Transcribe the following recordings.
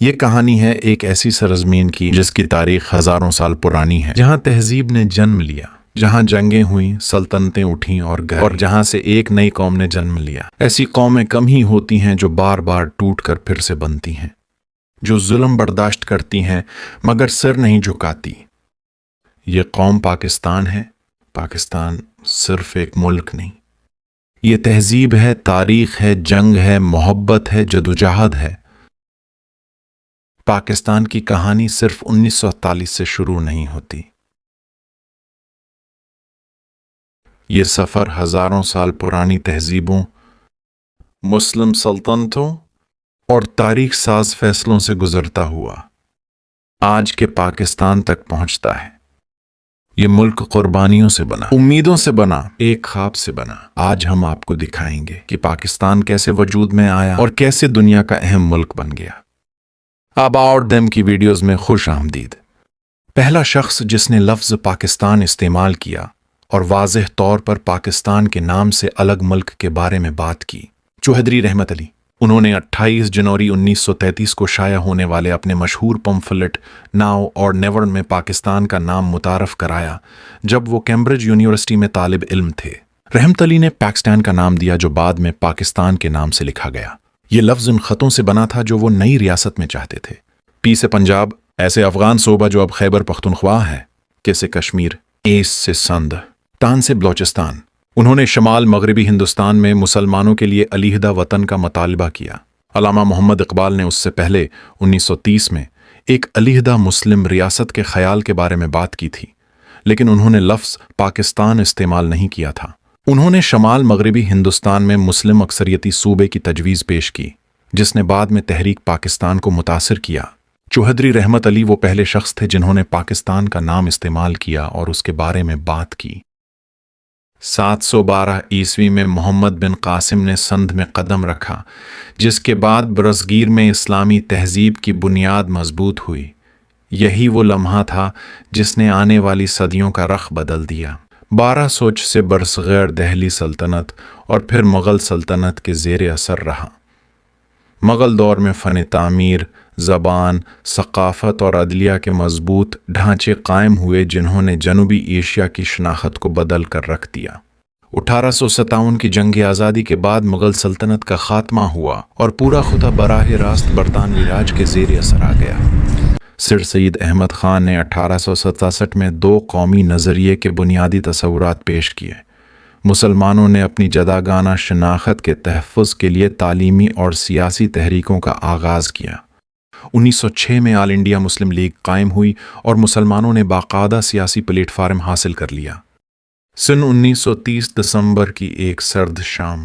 یہ کہانی ہے ایک ایسی سرزمین کی جس کی تاریخ ہزاروں سال پرانی ہے، جہاں تہذیب نے جنم لیا، جہاں جنگیں ہوئیں، سلطنتیں اٹھیں اور جہاں سے ایک نئی قوم نے جنم لیا۔ ایسی قومیں کم ہی ہوتی ہیں جو بار بار ٹوٹ کر پھر سے بنتی ہیں، جو ظلم برداشت کرتی ہیں مگر سر نہیں جھکاتی۔ یہ قوم پاکستان ہے۔ پاکستان صرف ایک ملک نہیں، یہ تہذیب ہے، تاریخ ہے، جنگ ہے، محبت ہے، جدوجہد ہے۔ پاکستان کی کہانی صرف 1948 سے شروع نہیں ہوتی۔ یہ سفر ہزاروں سال پرانی تہذیبوں، مسلم سلطنتوں اور تاریخ ساز فیصلوں سے گزرتا ہوا آج کے پاکستان تک پہنچتا ہے۔ یہ ملک قربانیوں سے بنا، امیدوں سے بنا، ایک خواب سے بنا۔ آج ہم آپ کو دکھائیں گے کہ پاکستان کیسے وجود میں آیا اور کیسے دنیا کا اہم ملک بن گیا۔ اباؤٹ دیم کی ویڈیوز میں خوش آمدید۔ پہلا شخص جس نے لفظ پاکستان استعمال کیا اور واضح طور پر پاکستان کے نام سے الگ ملک کے بارے میں بات کی، چوہدری رحمت علی۔ انہوں نے 28 جنوری 1933 کو شائع ہونے والے اپنے مشہور پمفلٹ ناؤ اور نیور میں پاکستان کا نام متعارف کرایا جب وہ کیمبرج یونیورسٹی میں طالب علم تھے۔ رحمت علی نے پاکستان کا نام دیا جو بعد میں پاکستان کے نام سے لکھا گیا۔ یہ لفظ ان خطوں سے بنا تھا جو وہ نئی ریاست میں چاہتے تھے۔ پی سے پنجاب، ایسے افغان صوبہ جو اب خیبر پختونخوا ہے، کے سے کشمیر، ایس سے سندھ، تان سے بلوچستان۔ انہوں نے شمال مغربی ہندوستان میں مسلمانوں کے لیے علیحدہ وطن کا مطالبہ کیا۔ علامہ محمد اقبال نے اس سے پہلے 1930 میں ایک علیحدہ مسلم ریاست کے خیال کے بارے میں بات کی تھی، لیکن انہوں نے لفظ پاکستان استعمال نہیں کیا تھا۔ انہوں نے شمال مغربی ہندوستان میں مسلم اکثریتی صوبے کی تجویز پیش کی، جس نے بعد میں تحریک پاکستان کو متاثر کیا۔ چوہدری رحمت علی وہ پہلے شخص تھے جنہوں نے پاکستان کا نام استعمال کیا اور اس کے بارے میں بات کی۔ 712 عیسوی میں محمد بن قاسم نے سندھ میں قدم رکھا، جس کے بعد برصغیر میں اسلامی تہذیب کی بنیاد مضبوط ہوئی۔ یہی وہ لمحہ تھا جس نے آنے والی صدیوں کا رخ بدل دیا۔ 1206 سے برصغیر دہلی سلطنت اور پھر مغل سلطنت کے زیر اثر رہا۔ مغل دور میں فن تعمیر، زبان، ثقافت اور عدلیہ کے مضبوط ڈھانچے قائم ہوئے جنہوں نے جنوبی ایشیا کی شناخت کو بدل کر رکھ دیا۔ 1857 کی جنگ آزادی کے بعد مغل سلطنت کا خاتمہ ہوا اور پورا خطہ براہ راست برطانوی راج کے زیر اثر آ گیا۔ سر سید احمد خان نے 1867 میں دو قومی نظریے کے بنیادی تصورات پیش کیے۔ مسلمانوں نے اپنی جداگانہ شناخت کے تحفظ کے لیے تعلیمی اور سیاسی تحریکوں کا آغاز کیا۔ 1906 میں آل انڈیا مسلم لیگ قائم ہوئی اور مسلمانوں نے باقاعدہ سیاسی پلیٹ فارم حاصل کر لیا۔ سن 1930 دسمبر کی ایک سرد شام،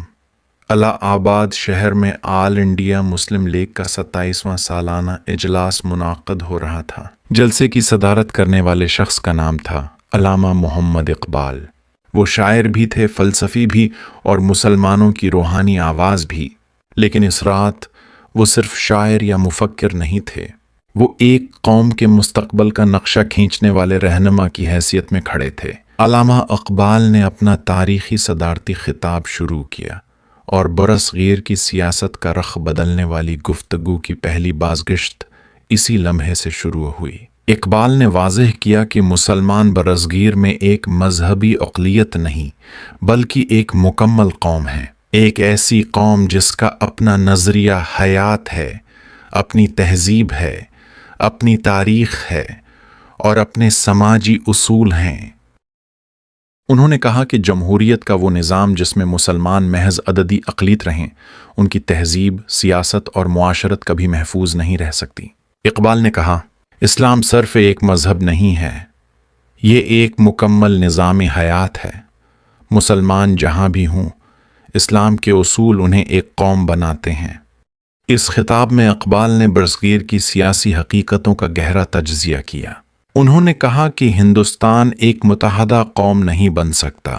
الہ آباد شہر میں آل انڈیا مسلم لیگ کا 27واں سالانہ اجلاس منعقد ہو رہا تھا۔ جلسے کی صدارت کرنے والے شخص کا نام تھا علامہ محمد اقبال۔ وہ شاعر بھی تھے، فلسفی بھی اور مسلمانوں کی روحانی آواز بھی، لیکن اس رات وہ صرف شاعر یا مفکر نہیں تھے، وہ ایک قوم کے مستقبل کا نقشہ کھینچنے والے رہنما کی حیثیت میں کھڑے تھے۔ علامہ اقبال نے اپنا تاریخی صدارتی خطاب شروع کیا اور برصغیر کی سیاست کا رخ بدلنے والی گفتگو کی پہلی بازگشت اسی لمحے سے شروع ہوئی۔ اقبال نے واضح کیا کہ مسلمان برصغیر میں ایک مذہبی اقلیت نہیں بلکہ ایک مکمل قوم ہے، ایک ایسی قوم جس کا اپنا نظریہ حیات ہے، اپنی تہذیب ہے، اپنی تاریخ ہے اور اپنے سماجی اصول ہیں۔ انہوں نے کہا کہ جمہوریت کا وہ نظام جس میں مسلمان محض عددی اقلیت رہیں، ان کی تہذیب، سیاست اور معاشرت کبھی محفوظ نہیں رہ سکتی۔ اقبال نے کہا، اسلام صرف ایک مذہب نہیں ہے، یہ ایک مکمل نظام حیات ہے۔ مسلمان جہاں بھی ہوں، اسلام کے اصول انہیں ایک قوم بناتے ہیں۔ اس خطاب میں اقبال نے برصغیر کی سیاسی حقیقتوں کا گہرا تجزیہ کیا۔ انہوں نے کہا کہ ہندوستان ایک متحدہ قوم نہیں بن سکتا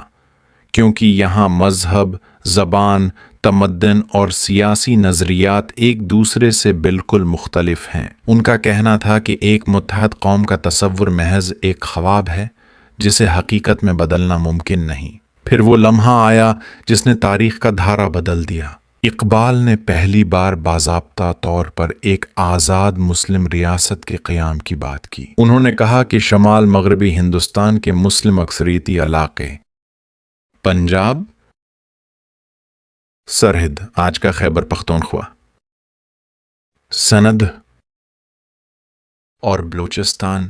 کیونکہ یہاں مذہب، زبان، تمدن اور سیاسی نظریات ایک دوسرے سے بالکل مختلف ہیں۔ ان کا کہنا تھا کہ ایک متحد قوم کا تصور محض ایک خواب ہے جسے حقیقت میں بدلنا ممکن نہیں۔ پھر وہ لمحہ آیا جس نے تاریخ کا دھارا بدل دیا۔ اقبال نے پہلی بار باضابطہ طور پر ایک آزاد مسلم ریاست کے قیام کی بات کی۔ انہوں نے کہا کہ شمال مغربی ہندوستان کے مسلم اکثریتی علاقے پنجاب، سرحد آج کا خیبر پختونخوا، سندھ اور بلوچستان